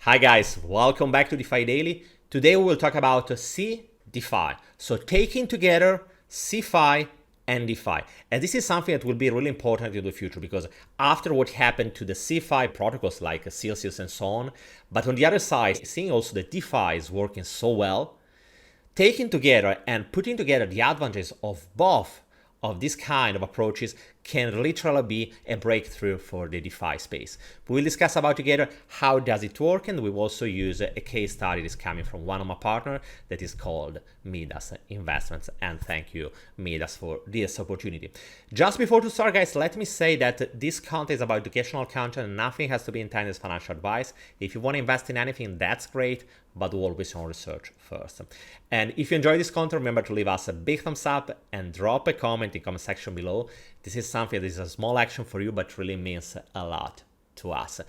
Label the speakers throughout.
Speaker 1: Hi guys, welcome back to DeFi Daily. Today we will talk about CeDeFi. So taking together CeFi and DeFi. And this is something that will be really important in the future because after what happened to the CeFi protocols like Celsius and so on, but on the other side, seeing also that DeFi is working so well, taking together and putting together the advantages of both of these kind of approaches can literally be a breakthrough for the DeFi space. We'll discuss about together how does it work, and we'll also use a case study that is coming from one of my partners that is called Midas Investments. And thank you, Midas, for this opportunity. Just before to start, guys, let me say that this content is about educational content and nothing has to be intended as financial advice. If you want to invest in anything, that's great, but always on research first. And if you enjoy this content, remember to leave us a big thumbs up and drop a comment in the comment section below. This is something that is a small action for you, but really means a lot to us.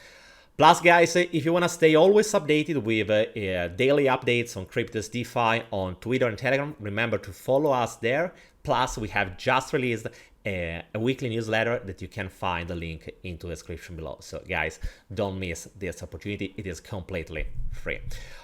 Speaker 1: Plus, guys, if you want to stay always updated with daily updates on cryptos, DeFi, on Twitter and Telegram, remember to follow us there. Plus, we have just released a weekly newsletter that you can find the link into the description below. So guys, don't miss this opportunity. It is completely free.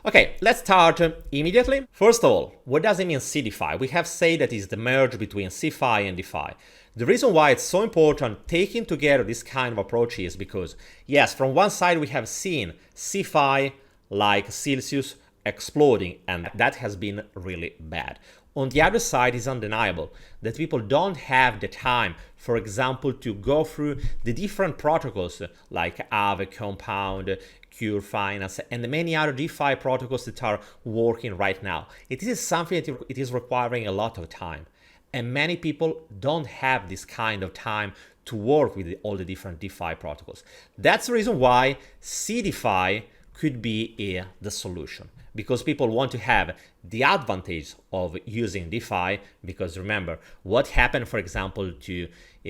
Speaker 1: Okay, let's start immediately. First of all, what does it mean CeDeFi? We have said that it's the merge between CeFi and DeFi. The reason why it's so important taking together this kind of approach is because, yes, from one side we have seen CeFi like Celsius exploding, and that has been really bad. On the other side, it's undeniable that people don't have the time, for example, to go through the different protocols like Aave, Compound, Cure Finance, and many other DeFi protocols that are working right now. It is something that it is requiring a lot of time. And many people don't have this kind of time to work with all the different DeFi protocols. That's the reason why CeDeFi could be the solution, because people want to have the advantage of using DeFi, because remember, what happened, for example, to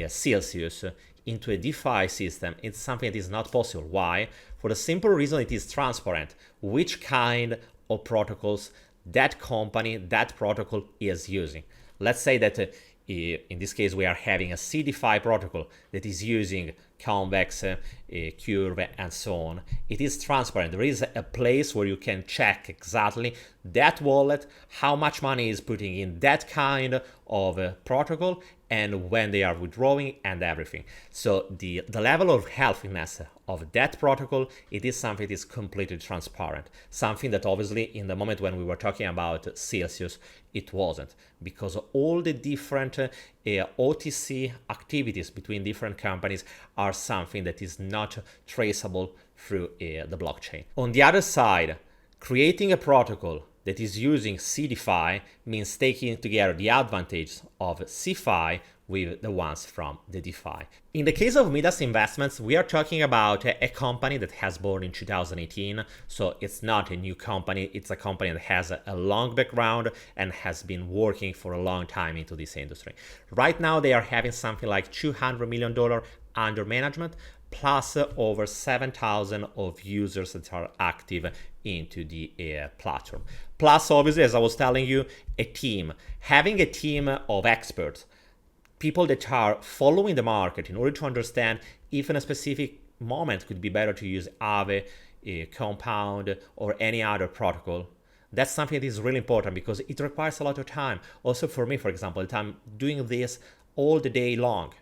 Speaker 1: Celsius into a DeFi system, it's something that is not possible. Why? For the simple reason it is transparent which kind of protocols that company, that protocol is using. Let's say that in this case we are having a CeDeFi protocol that is using Convex, Curve, and so on. It is transparent. There is a place where you can check exactly that wallet, how much money is putting in that kind of protocol, and when they are withdrawing and everything. So the level of healthiness of that protocol, it is something that is completely transparent. Something that obviously in the moment when we were talking about Celsius, it wasn't, because all the different OTC activities between different companies are something that is not traceable through the blockchain. On the other side, creating a protocol that is using CeDeFi means taking together the advantage of CeFi with the ones from the DeFi. In the case of Midas Investments, we are talking about a company that has born in 2018, so it's not a new company, it's a company that has a long background and has been working for a long time into this industry. Right now they are having something like $200 million under management, plus over 7,000 of users that are active into the platform. Plus, obviously, as I was telling you, a team. Having a team of experts, people that are following the market in order to understand if in a specific moment could be better to use Aave, Compound, or any other protocol. That's something that is really important because it requires a lot of time. Also for me, for example, that I'm doing this all the day long.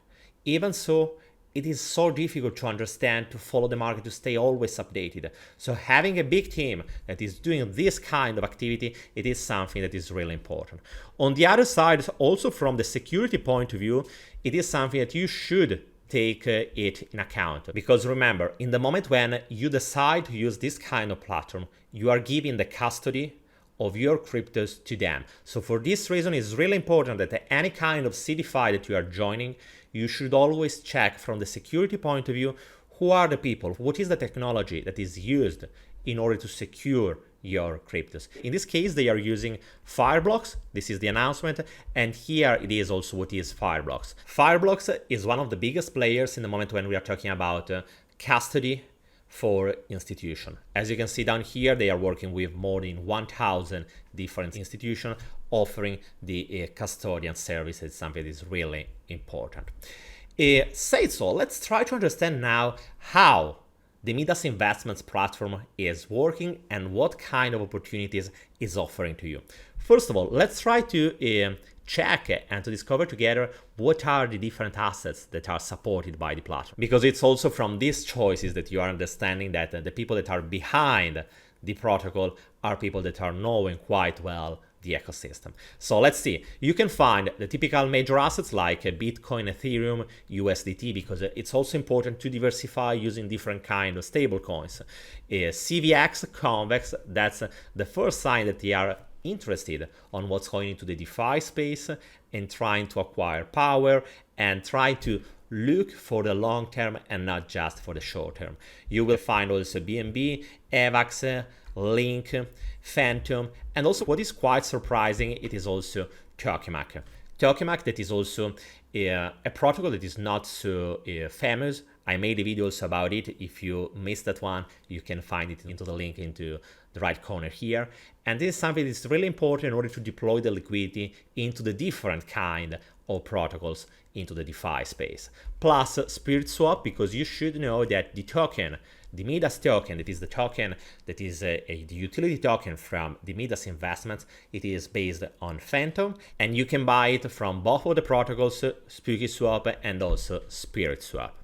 Speaker 1: Even so, it is so difficult to understand, to follow the market, to stay always updated. So having a big team that is doing this kind of activity, it is something that is really important. On the other side, also from the security point of view, it is something that you should take it in account. Because remember, in the moment when you decide to use this kind of platform, you are giving the custody of your cryptos to them. So for this reason, it's really important that any kind of CeDeFi that you are joining, you should always check from the security point of view, who are the people, what is the technology that is used in order to secure your cryptos. In this case, they are using Fireblocks. This is the announcement. And here it is also what is Fireblocks. Fireblocks is one of the biggest players in the moment when we are talking about custody for institution. As you can see down here, they are working with more than 1,000 different institutions offering the custodian service. It's something that is really important. Say so, let's try to understand now how the Midas Investments platform is working and what kind of opportunities is offering to you. First of all, let's try to check and to discover together what are the different assets that are supported by the platform. Because it's also from these choices that you are understanding that the people that are behind the protocol are people that are knowing quite well the ecosystem. So let's see. You can find the typical major assets like Bitcoin, Ethereum, USDT, because it's also important to diversify using different kind of stable coins. CVX, Convex, that's the first sign that they are interested on what's going into the DeFi space and trying to acquire power and try to look for the long term and not just for the short term. You will find also BNB, AVAX, Link, Phantom, and also what is quite surprising, it is also Tokemak. Tokemak, that is also a protocol that is not so famous. I made a video also about it. If you missed that one, you can find it into the link into the right corner here. And this is something that's really important in order to deploy the liquidity into the different kind of protocols into the DeFi space. Plus Spirit Swap, because you should know that the token, the Midas token, that is the token that is the utility token from the Midas Investments, it is based on Phantom, and you can buy it from both of the protocols, Spooky Swap and also Spirit Swap.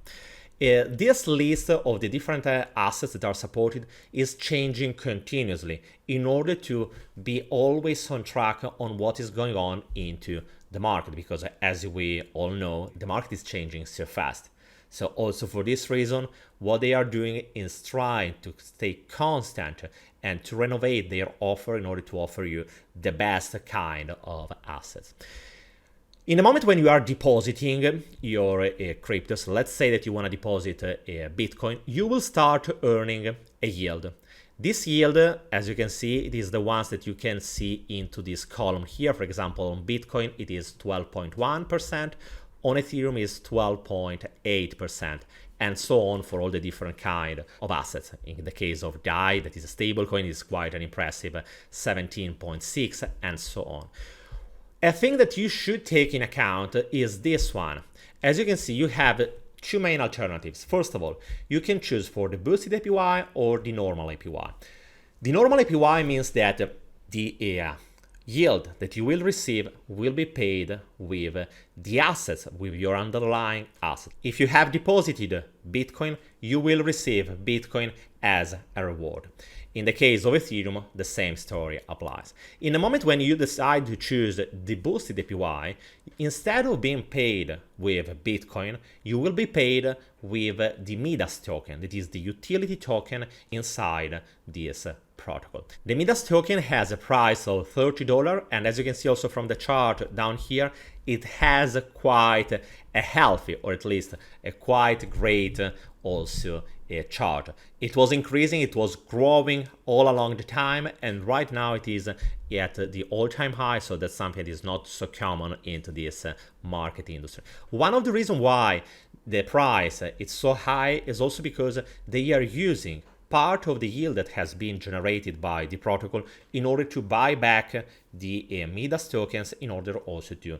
Speaker 1: This list of the different assets that are supported is changing continuously in order to be always on track on what is going on into the market, because as we all know, the market is changing so fast. So also for this reason, what they are doing is trying to stay constant and to renovate their offer in order to offer you the best kind of assets. In the moment when you are depositing your cryptos, let's say that you want to deposit a Bitcoin, you will start earning a yield. This yield, as you can see, it is the ones that you can see into this column here. For example, on Bitcoin, it is 12.1%. On Ethereum is 12.8%, and so on for all the different kind of assets. In the case of DAI, that is a stable coin, is quite an impressive 17.6%, and so on. A thing that you should take in account is this one. As you can see, you have two main alternatives. First of all, you can choose for the boosted APY or the normal APY. The normal APY means that the yield that you will receive will be paid with the assets, with your underlying asset. If you have deposited Bitcoin, you will receive Bitcoin as a reward. In the case of Ethereum, the same story applies. In the moment when you decide to choose the boosted APY, instead of being paid with Bitcoin, you will be paid with the Midas token, that is the utility token inside this protocol. The Midas token has a price of $30, and as you can see also from the chart down here, it has quite a healthy, or at least a quite great also a chart. It was increasing, it was growing all along the time, and right now it is at the all-time high, so that's something that is not so common into this market industry. One of the reasons why the price is so high is also because they are using part of the yield that has been generated by the protocol in order to buy back the Midas tokens, in order also to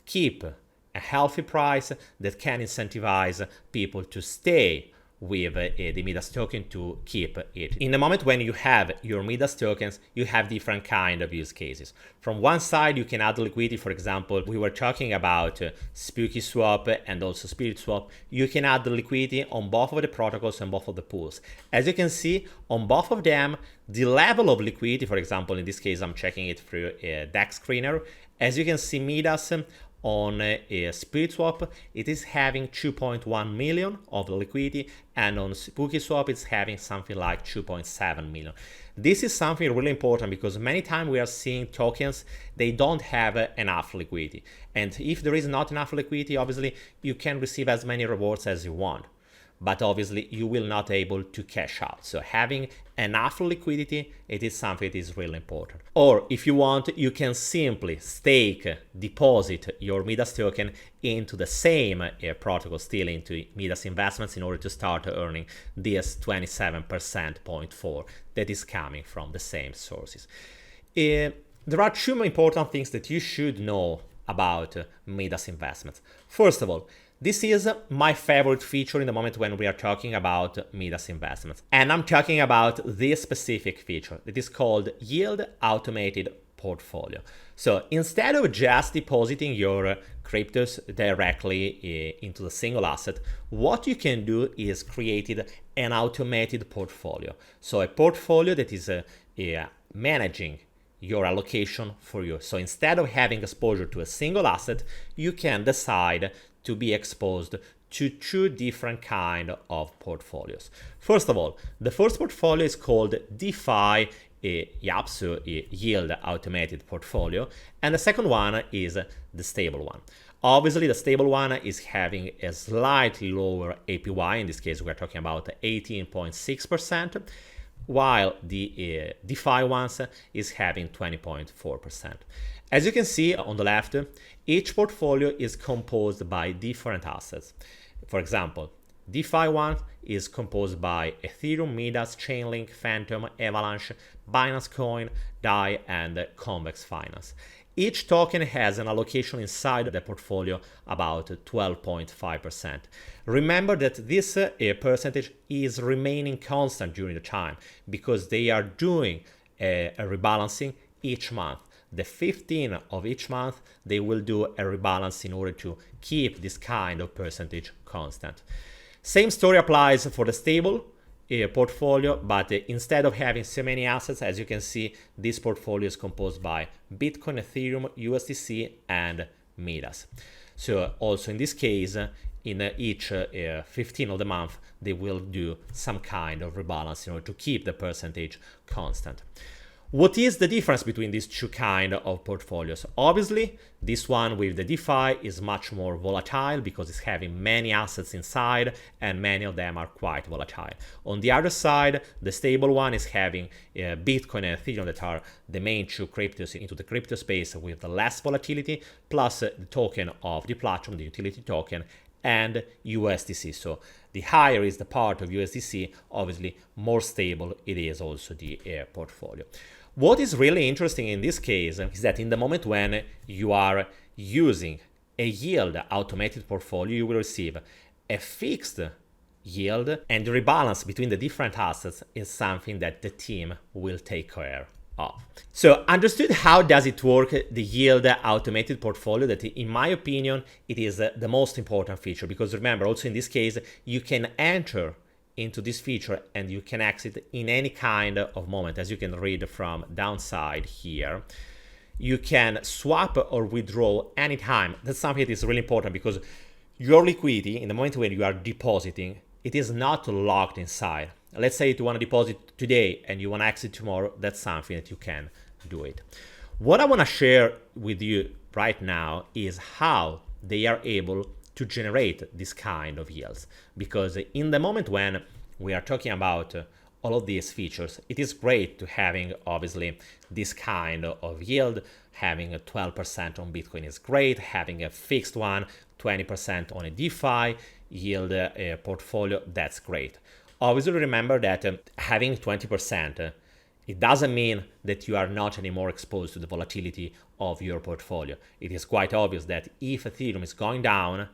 Speaker 1: keep a healthy price that can incentivize people to stay with the Midas token, to keep it. In the moment when you have your Midas tokens, you have different kind of use cases. From one side, you can add liquidity. For example, we were talking about Spooky Swap and also Spirit Swap. You can add the liquidity on both of the protocols and both of the pools. As you can see, on both of them, the level of liquidity, for example, in this case, I'm checking it through a DEX screener. As you can see, Midas on a Spirit Swap, it is having 2.1 million of liquidity, and on Spooky Swap, it's having something like 2.7 million. This is something really important because many times we are seeing tokens, they don't have enough liquidity. And if there is not enough liquidity, obviously, you can receive as many rewards as you want, but obviously you will not able to cash out. So having enough liquidity, it is something that is really important. Or if you want, you can simply stake, deposit your Midas token into the same protocol, still into Midas Investments, in order to start earning this 27.4% that is coming from the same sources. There are two important things that you should know about Midas Investments. First of all, This is my favorite feature in the moment when we are talking about Midas Investments. And I'm talking about this specific feature. It is called Yield Automated Portfolio. So instead of just depositing your cryptos directly into the single asset, what you can do is create an automated portfolio. So a portfolio that is managing your allocation for you. So instead of having exposure to a single asset, you can decide to be exposed to two different kind of portfolios. First of all, the first portfolio is called DeFi YAP, so Yield Automated Portfolio, and the second one is the stable one. Obviously, the stable one is having a slightly lower APY. In this case, we're talking about 18.6%. While the DeFi ones is having 20.4%. As you can see on the left, each portfolio is composed by different assets. For example, DeFi one is composed by Ethereum, Midas, Chainlink, Phantom, Avalanche, Binance Coin, DAI, and Convex Finance. Each token has an allocation inside the portfolio about 12.5%. Remember that this percentage is remaining constant during the time because they are doing a rebalancing each month. The 15th of each month, they will do a rebalance in order to keep this kind of percentage constant. Same story applies for the stable portfolio, but instead of having so many assets, as you can see, this portfolio is composed by Bitcoin, Ethereum, USDC, and Midas. So also in this case, in each 15th of the month, they will do some kind of rebalance in order to keep the percentage constant. What is the difference between these two kind of portfolios? Obviously, this one with the DeFi is much more volatile because it's having many assets inside and many of them are quite volatile. On the other side, the stable one is having Bitcoin and Ethereum that are the main two cryptos into the crypto space with the less volatility, plus the token of the platform, the utility token, and USDC. So the higher is the part of USDC, obviously more stable it is also the portfolio. What is really interesting in this case is that in the moment when you are using a yield automated portfolio, you will receive a fixed yield, and the rebalance between the different assets is something that the team will take care of. So understood how does it work, the yield automated portfolio, that in my opinion, it is the most important feature, because remember also in this case, you can enter into this feature and you can exit in any kind of moment. As you can read from downside here, you can swap or withdraw anytime. That's something that is really important because your liquidity in the moment when you are depositing, it is not locked inside. Let's say you want to deposit today and you want to exit tomorrow, that's something that you can do it. What I want to share with you right now is how they are able to generate this kind of yields, because in the moment when we are talking about all of these features, it is great to having obviously this kind of yield. Having a 12% on Bitcoin is great, having a fixed one, 20% on a DeFi yield portfolio, that's great. Obviously remember that having 20%, it doesn't mean that you are not anymore exposed to the volatility of your portfolio. It is quite obvious that if Ethereum is going down,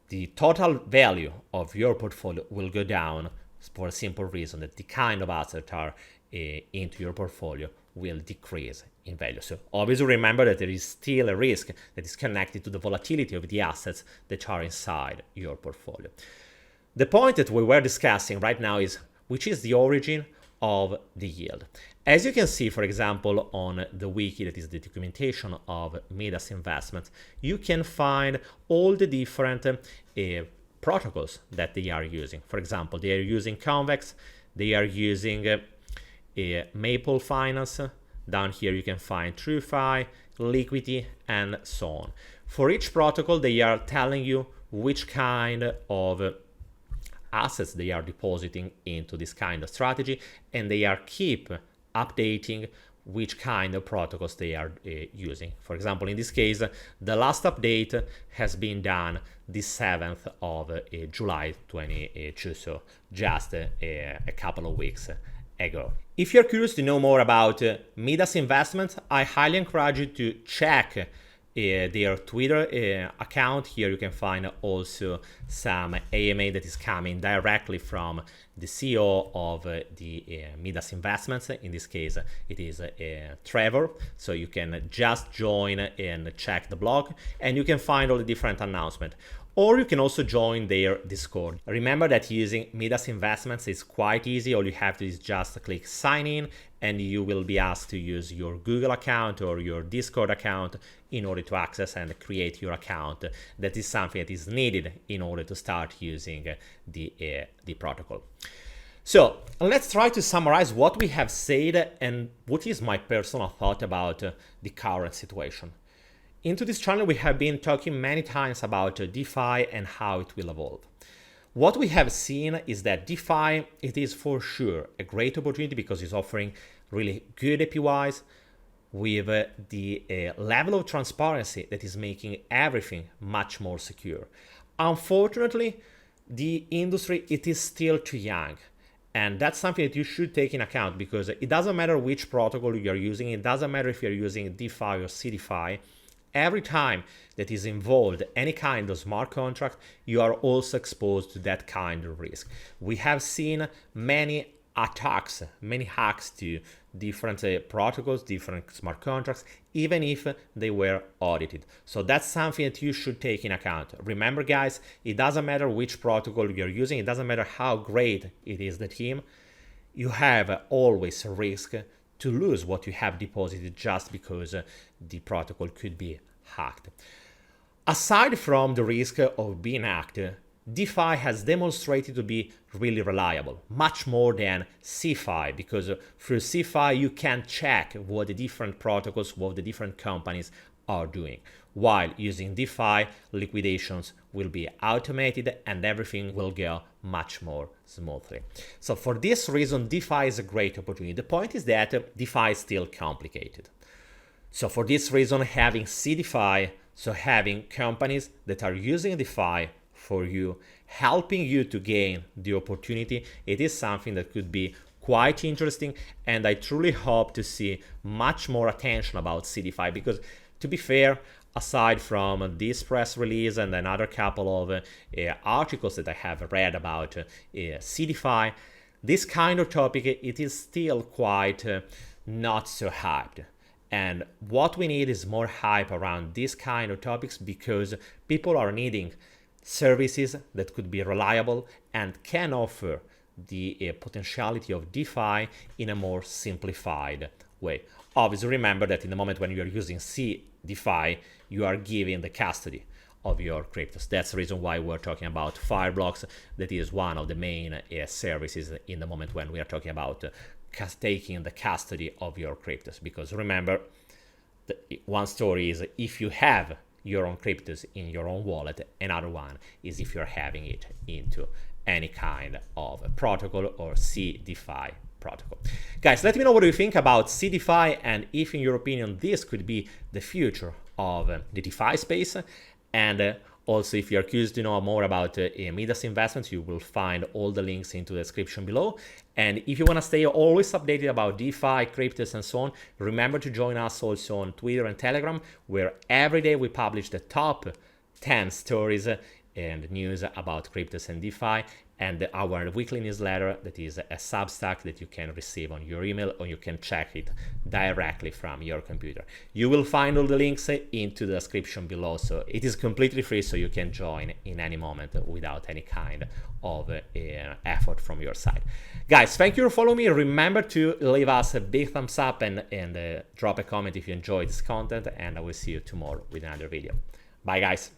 Speaker 1: the total value of your portfolio will go down for a simple reason that the kind of assets that are into your portfolio will decrease in value. So obviously remember that there is still a risk that is connected to the volatility of the assets that are inside your portfolio. The point that we were discussing right now is which is the origin of the yield. As you can see, for example, on the wiki, that is the documentation of Midas Investments, you can find all the different protocols that they are using. For example, they are using Convex, they are using Maple Finance. Down here you can find TrueFi, Liquidity, and so on. For each protocol, they are telling you which kind of assets they are depositing into this kind of strategy, and they are keep updating which kind of protocols they are using. For example, in this case, the last update has been done the 7th of July 22, so just a couple of weeks ago. If you're curious to know more about Midas Investments, I highly encourage you to check their Twitter account. Here you can find also some AMA that is coming directly from the CEO of the Midas Investments. In this case, it is Trevor. So you can just join and check the blog, and you can find all the different announcements. Or you can also join their Discord. Remember that using Midas Investments is quite easy. All you have to do is just click sign in, and you will be asked to use your Google account or your Discord account in order to access and create your account. That is something that is needed in order to start using the protocol. So let's try to summarize what we have said and what is my personal thought about the current situation. Into this channel, we have been talking many times about DeFi and how it will evolve. What we have seen is that DeFi, it is for sure a great opportunity because it's offering really good APYs with the level of transparency that is making everything much more secure. Unfortunately, the industry, it is still too young. And that's something that you should take in account because it doesn't matter which protocol you're using. It doesn't matter if you're using DeFi or CeDeFi. Every time that is involved any kind of smart contract, you are also exposed to that kind of risk. We have seen many attacks, many hacks to different protocols, different smart contracts, even if they were audited. So that's something that you should take in account. Remember, guys, it doesn't matter which protocol you're using. It doesn't matter how great it is the team. You have always a risk to lose what you have deposited just because the protocol could be hacked. Aside from the risk of being hacked, DeFi has demonstrated to be really reliable, much more than CeFi, because through CeFi you can check what the different protocols, what the different companies are doing. While using DeFi, liquidations will be automated and everything will go much more smoothly. So for this reason, DeFi is a great opportunity. The point is that DeFi is still complicated. So for this reason, having CeDeFi, so having companies that are using DeFi for you, helping you to gain the opportunity, it is something that could be quite interesting. And I truly hope to see much more attention about CeDeFi because, to be fair, aside from this press release and another couple of articles that I have read about CeDeFi, this kind of topic, it is still quite not so hyped. And what we need is more hype around this kind of topics because people are needing services that could be reliable and can offer the potentiality of DeFi in a more simplified way. Obviously, remember that in the moment when you're using CeDeFi, you are giving the custody of your cryptos. That's the reason why we're talking about Fireblocks. That is one of the main services in the moment when we are talking about taking the custody of your cryptos. Because remember, one story is if you have your own cryptos in your own wallet, another one is if you're having it into any kind of a protocol or CeDeFi protocol. Guys, let me know what you think about CeDeFi and if in your opinion this could be the future of the DeFi space. And also, if you're curious to know more about Midas Investments, you will find all the links into the description below. And if you want to stay always updated about DeFi, cryptos, and so on, remember to join us also on Twitter and Telegram, where every day we publish the top 10 stories and news about cryptos and DeFi, and our weekly newsletter that is a Substack that you can receive on your email, or you can check it directly from your computer. You will find all the links into the description below, so it is completely free, so you can join in any moment without any kind of effort from your side. Guys, thank you for following me. Remember to leave us a big thumbs up and drop a comment if you enjoyed this content, and I will see you tomorrow with another video. Bye, guys.